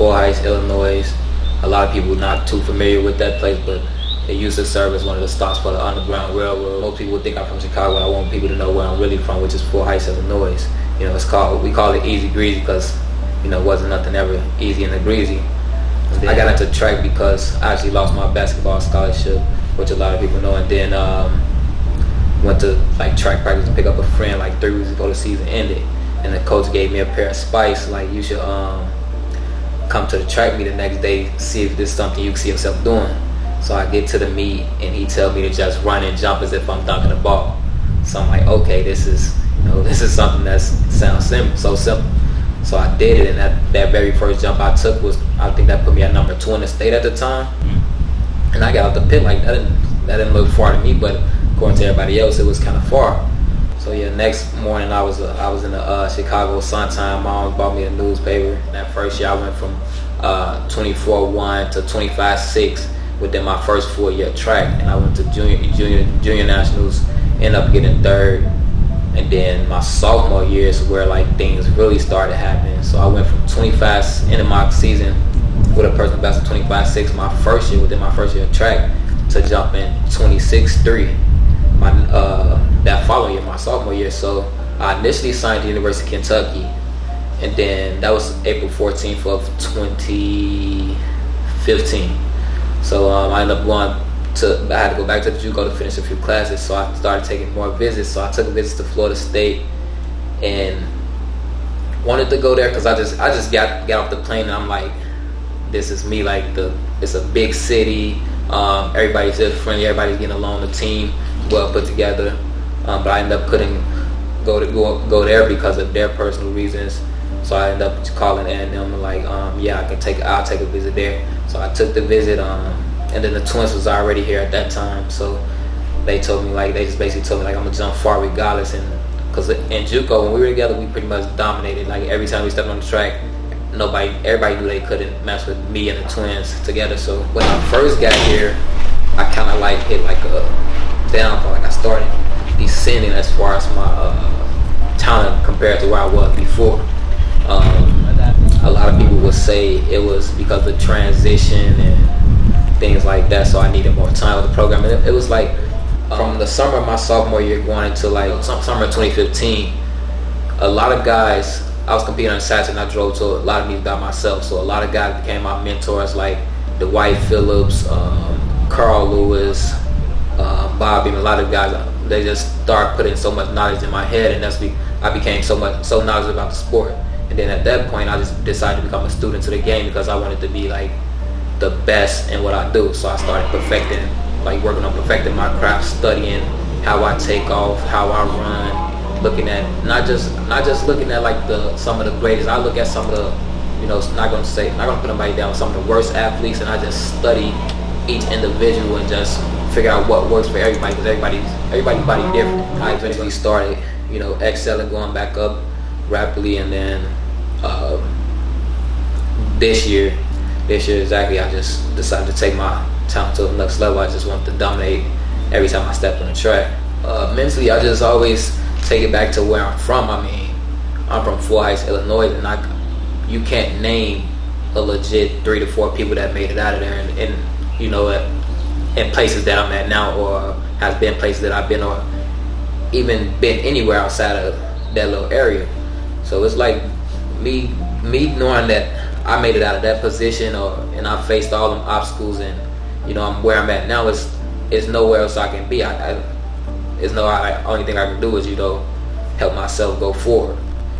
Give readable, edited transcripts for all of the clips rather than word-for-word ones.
Fort Heights, Illinois. A lot of people not too familiar with that place, but it used to serve as one of the stops for the Underground Railroad. Most people think I'm from Chicago, and I want people to know where I'm really from, which is Fort Heights, Illinois. You know, we call it Easy Greasy because, you know, it wasn't nothing ever easy in the greasy. I got into track because I actually lost my basketball scholarship, which a lot of people know, and then went to like track practice to pick up a friend like 3 weeks ago. The season ended, and the coach gave me a pair of spikes, like, you should come to the track meet the next day, see if this is something you can see yourself doing. So I get to the meet, and he tell me to just run and jump as if I'm dunking the ball. So I'm like, okay, this is something that sounds so simple. So I did it, and that very first jump I took was, I think that put me at number 2 in the state at the time. And I got out the pit like that didn't look far to me, but according to everybody else, it was kind of far. So yeah, next morning I was in the Chicago Sun-Times. My mom bought me a newspaper. That first year I went from 24-1 to 25-6 within my first 4-year track, and I went to junior nationals, ended up getting 3rd. And then my sophomore year is where like things really started happening. So I went from 25 into my season with a personal best of 25-6 my first year within my first year of track to jumping 26-3 that following year, my sophomore year. So I initially signed to the University of Kentucky, and then that was April 14th of 2015. So I ended up I had to go back to the JUCO to finish a few classes, so I started taking more visits. So I took a visit to Florida State and wanted to go there because I just got off the plane, and I'm like, this is me. Like, it's a big city. Everybody's just friendly. Everybody's getting along. The team well put together. But I ended up couldn't go there because of their personal reasons. So I ended up calling A&M and like, yeah, I'll take a visit there. So I took the visit. And then the Twins was already here at that time, so they just basically told me like I'm gonna jump far regardless. And because in JUCO when we were together, we pretty much dominated. Like every time we stepped on the track, everybody knew they couldn't mess with me and the Twins together. So when I first got here, I kind of like hit like a downfall. Like I started descending as far as my talent compared to where I was before. A lot of people would say it was because of the transition and things like that, so I needed more time with the program. And it was like from the summer of my sophomore year going into like summer of 2015, a lot of guys, I was competing on Saturday and I drove to a lot of meets by myself, so a lot of guys became my mentors, like Dwight Phillips, Carl Lewis, Bobby, and a lot of guys. They just started putting so much knowledge in my head, and I became so knowledgeable about the sport. And then at that point I just decided to become a student to the game because I wanted to be like the best in what I do. So I started working on perfecting my craft, studying how I take off, how I run, looking at not just looking at like some of the greatest. I look at some of the, not gonna put anybody down, some of the worst athletes, and I just study each individual and just figure out what works for everybody, because everybody's body different. I eventually started, excelling, going back up rapidly, and then this year exactly, I just decided to take my talent to the next level. I just wanted to dominate every time I stepped on the track. Mentally, I just always take it back to where I'm from. I mean, I'm from Fort Heights, Illinois, and you can't name a legit 3 to 4 people that made it out of there, and in places that I'm at now, or has been places that I've been, or even been anywhere outside of that little area. So it's like me knowing that I made it out of that position, and I faced all them obstacles, and I'm where I'm at now. Is nowhere else I can be. Only thing I can do is help myself go forward.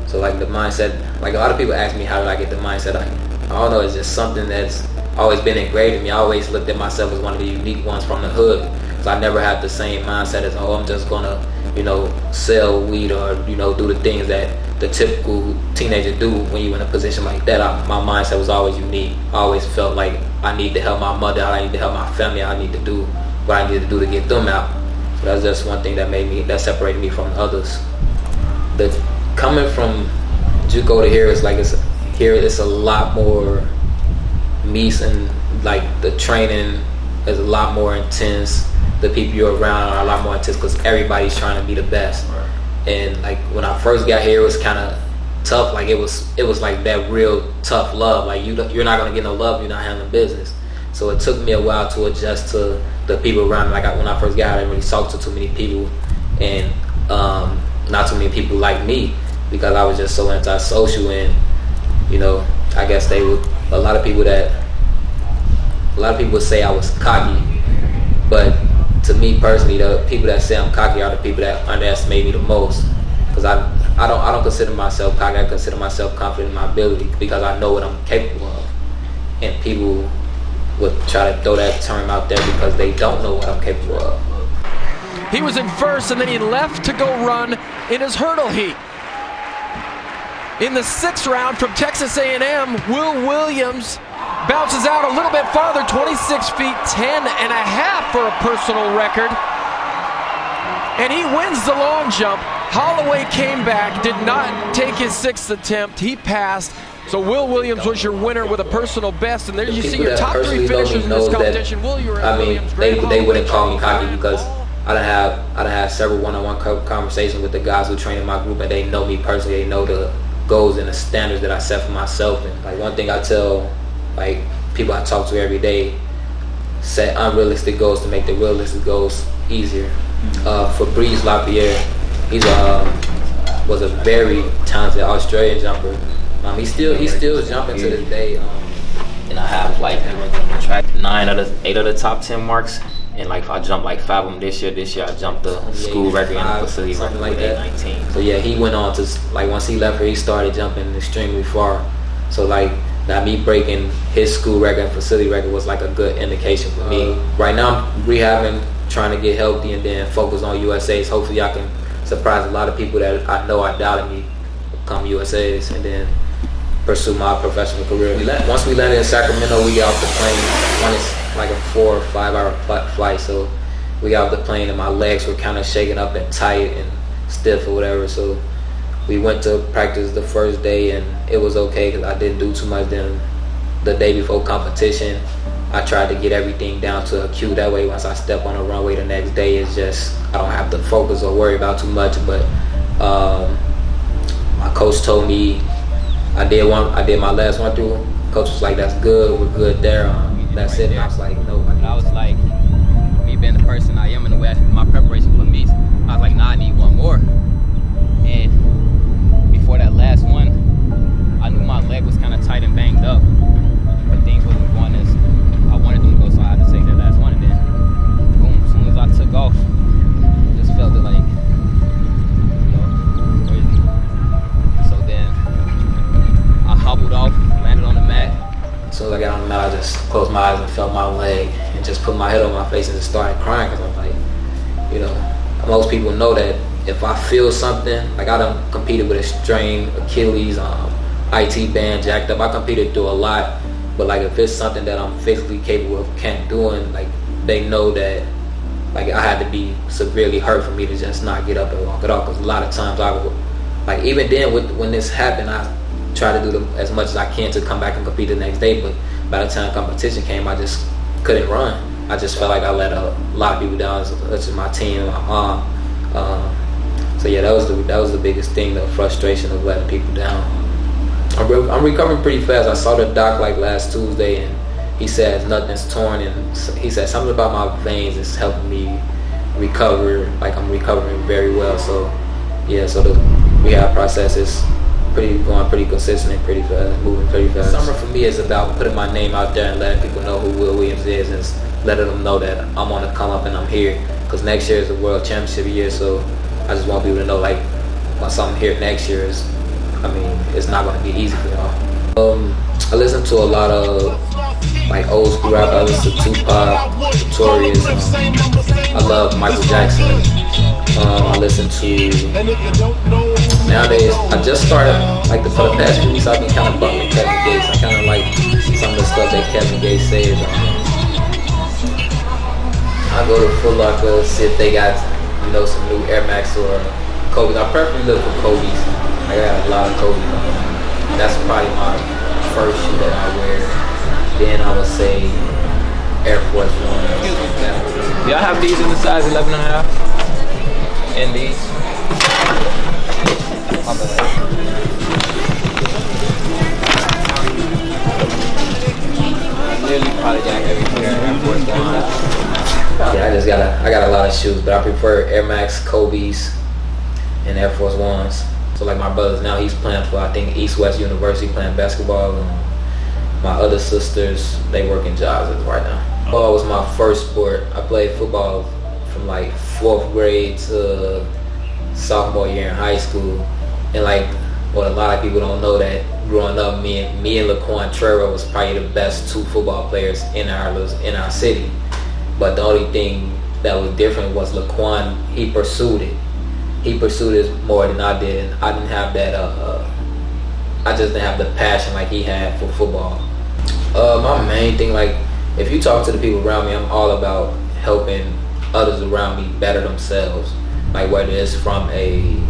So like the mindset, like a lot of people ask me how did I get the mindset. I don't know. It's just something that's always been engraved in me. I always looked at myself as one of the unique ones from the hood. So I never had the same mindset as I'm just gonna sell weed or do the things that the typical teenager do when you're in a position like that. My mindset was always unique. I always felt like I need to help my mother, I need to help my family, I need to do what I need to do to get them out. So that's just one thing that separated me from others. Coming from JUCO to here, it's a lot more meets, and like the training is a lot more intense. The people you're around are a lot more intense because everybody's trying to be the best. Right. And like when I first got here, it was kind of tough. Like it was like that real tough love. Like you're not gonna get no love if you're not handling business. So it took me a while to adjust to the people around me. Like when I first got out, I didn't really talk to too many people, and not too many people like me, because I was just so antisocial. And you know, I guess a lot of people would say I was cocky, but to me personally, the people that say I'm cocky are the people that underestimate me the most. Because I don't consider myself cocky. I consider myself confident in my ability, because I know what I'm capable of. And people would try to throw that term out there because they don't know what I'm capable of. He was in first, and then he left to go run in his hurdle heat. In the sixth round from Texas A&M, Will Williams bounces out a little bit farther, 26 feet 10 and a half for a personal record. And he wins the long jump. Holloway came back, did not take his sixth attempt. He passed. So Will Williams was your winner with a personal best. And there you see your top three finishers in this competition. Will Williams, they wouldn't call me cocky, because I done have several one-on-one conversations with the guys who train in my group, and they know me personally. They know the goals and the standards that I set for myself. And like one thing I tell like people I talk to every day, set unrealistic goals to make the realistic goals easier. Fabrice Lapierre, he's was a very talented Australian jumper. He's still jumping to this day. And I have like tracked 8 of the top 10 marks. And like if I jump like 5 of them this year I jumped the school record and the facility record like with 8:19. So yeah, he went on to, like once he left here, he started jumping extremely far. So like now me breaking his school record and facility record was like a good indication for me. Right now I'm rehabbing, trying to get healthy, and then focus on USAs. Hopefully I can surprise a lot of people that I know are doubting me, become USAs, and then pursue my professional career. Once we landed in Sacramento, we got off the plane. One is like a 4 or 5 hour flight, so we got off the plane and my legs were kind of shaking up and tight and stiff or whatever. So we went to practice the first day, and it was okay because I didn't do too much. Then the day before competition, I tried to get everything down to a cue. That way, once I step on the runway the next day, it's just I don't have to focus or worry about too much. But my coach told me I did my last one through. Coach was like, "That's good. We're good there. That's it." And I was like, "No." I was like, me being the person I am in the way, my preparation for me, I was like, "Nah, I need one more." And before that last one, I knew my leg was kind of tight and banged up, but things wasn't going as I wanted them to go, so I had to take that last one. And then, boom, as soon as I took off, I just felt it like, crazy. So then I hobbled off, landed on the mat. As soon as I got on the mat, I just closed my eyes and felt my leg and just put my head on my face and just started crying, because I'm like, most people know that if I feel something, like I done competed with a strained Achilles, IT band jacked up. I competed through a lot, but like if it's something that I'm physically capable of doing, like they know that like I had to be severely hurt for me to just not get up and walk it off. Because a lot of times I would, like even then when this happened, I try to do as much as I can to come back and compete the next day, but by the time competition came, I just couldn't run. I just felt like I let a lot of people down, such as my team and my mom. So yeah, that was the biggest thing, the frustration of letting people down. I'm recovering pretty fast. I saw the doc like last Tuesday, and he says nothing's torn, and he said something about my veins is helping me recover. Like I'm recovering very well. So yeah, so the rehab process is going pretty consistent and pretty fast, moving pretty fast. Summer for me is about putting my name out there and letting people know who Will Williams is, and letting them know that I'm on the come up and I'm here. Because next year is the World Championship year, so I just want people to know, like, once I'm here next year, it's not going to be easy for y'all. I listen to a lot of like old school rap. I listen to Tupac, Notorious. I love Michael Jackson. I listen to, nowadays, I just started, like for the past few weeks, I've been kind of bumping Kevin Gates. I kind of like some of the stuff that Kevin Gates says. I go to Foot Locker, see if they got, some new Air Max or Kobe's. I preferably look for Kobe's. I got a lot of Kobe's. That's probably my first shoe that I wear. Then I would say Air Force One. Do y'all have these in the size 11.5? And these? lot of shoes, but I prefer Air Max, Kobe's, and Air Force Ones. So like my brothers now, he's playing for I think East West University, playing basketball. My other sisters, they work in jobs right now. Football was my first sport. I played football from like 4th grade to sophomore year in high school. And like what a lot of people don't know, that growing up, me and Laquan Trero was probably the best 2 football players in our city. But the only thing that was different was Laquan, he pursued it. He pursued it more than I did. And I didn't have that, I just didn't have the passion like he had for football. My main thing, like, if you talk to the people around me, I'm all about helping others around me better themselves. Like whether it's from a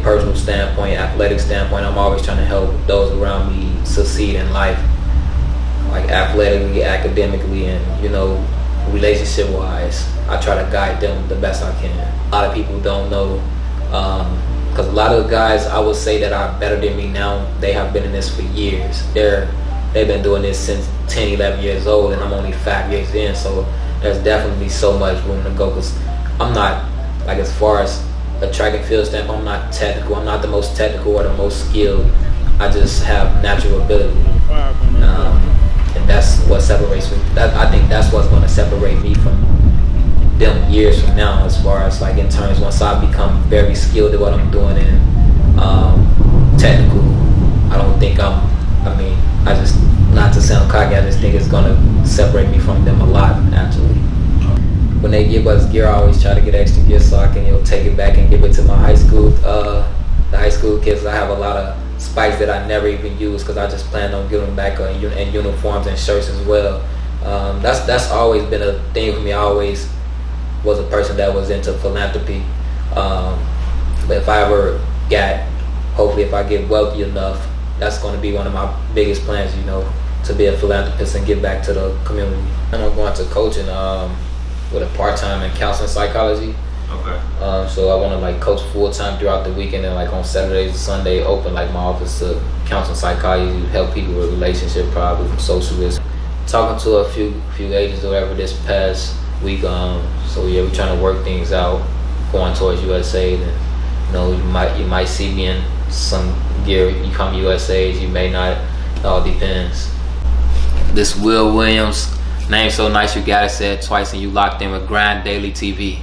personal standpoint, athletic standpoint, I'm always trying to help those around me succeed in life. Like athletically, academically, and relationship wise. I try to guide them the best I can. A lot of people don't know, because a lot of the guys I would say that are better than me now, they have been in this for years. They've been doing this since 10, 11 years old, and I'm only 5 years in, so there's definitely so much room to go, because I'm not, like, as far as a track and field standpoint, I'm not technical. I'm not the most technical or the most skilled. I just have natural ability. And that's what separates me. I think that's what's going to separate me from them years from now, as far as like in terms once I become very skilled at what I'm doing and technical. I don't think I just, not to sound cocky, I just think it's going to separate me from them a lot, actually. When they give us gear, I always try to get extra gear so I can take it back and give it to my high school, the high school kids. I have a lot of spikes that I never even use because I just plan on giving them back in uniforms and shirts as well. That's always been a thing for me. I always was a person that was into philanthropy. But if I ever hopefully if I get wealthy enough, that's going to be one of my biggest plans, to be a philanthropist and give back to the community. And I'm going to coaching with a part-time in counseling psychology. Okay. So I want to coach full-time throughout the weekend, and on Saturdays and Sunday open my office to counseling psychology, help people with relationship problems, from social risk. Talking to a few agents or whatever this past week. So yeah, we're trying to work things out, going towards USA. And you might see me in some gear. You come USA's, you may not. It all depends. This Will Williams, name so nice you gotta say it twice, and you locked in with Grind Daily TV.